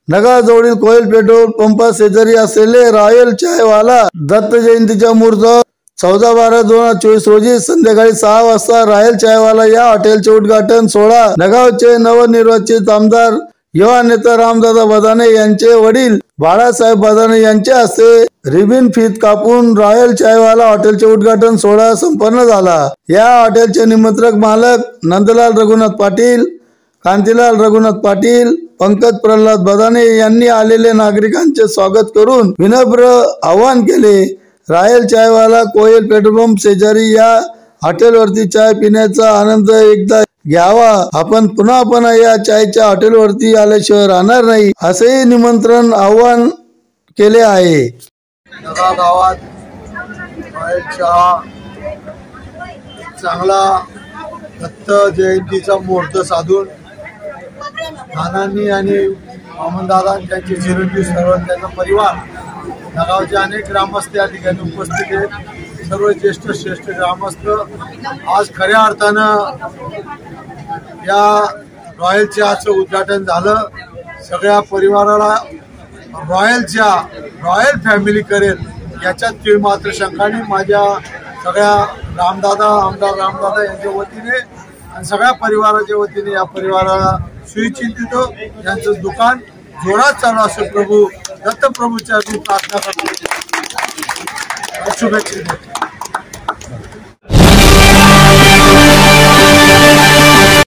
नगरजवळील कोयल petrol पंपा शेजारी असलेले royal चायवाला दत्त जयंतीच्या मुहूर्त 14/12/2024 रोजी संध्याकाळी 6 वाजता रॉयल चायवाला या हॉटेलचे उद्घाटन सोहळा नगावचे नवनिर्वाचित आमदार युवा नेता रामदादा बदाने यांचे वडील बाळासाहेब बदाने यांच्या हस्ते रिबिन फीत कापून रॉयल चायवाला हॉटेलचे उद्घाटन सोहळा संपन्न झाला। या हॉटेलचे निमंत्रक मालक नंदलाल रघुनाथ पाटील, कांतीलाल रघुनाथ पाटील, पंकज प्रल्हाद बदाने यांनी आलेले नागरिकांचे स्वागत करून विनम्र आवाहन केले। रॉयल चायवाला कोयल पेट्रोल पंप शेजारी या हॉटेलवरती चाय पिण्याचा आनंद एकदा घ्यावा। आपण पुन्हा या चायच्या हॉटेलवरती आल्याशिवाय राहणार नाही असे निमंत्रण आवाहन केले आहे। नगा गावात रॉयल चहा चांगला दत्त जयंतीचा मुहूर्त साधून नानांनी आणि मामनदादा त्यांचे चिरंजीव सर्व त्यांचा परिवार नगावचे अनेक ग्रामस्थ या ठिकाणी उपस्थित आहेत। सर्व ज्येष्ठ श्रेष्ठ ग्रामस्थ आज खऱ्या अर्थानं या रॉयल चहाचं उद्घाटन झालं। सगळ्या परिवाराला रॉयल चहा रॉयल फॅमिली करेल याच्यात तीळ मात्र शंका नाही। माझ्या सगळ्या आमदार रामदादा यांच्या वतीने आणि सगळ्या परिवाराच्या वतीने या परिवाराला सुइच्छितो यांचं दुकान जोरात चालू असं प्रभू दत्तप्रभूच्या प्रार्थना करतो। शुभेच्छा।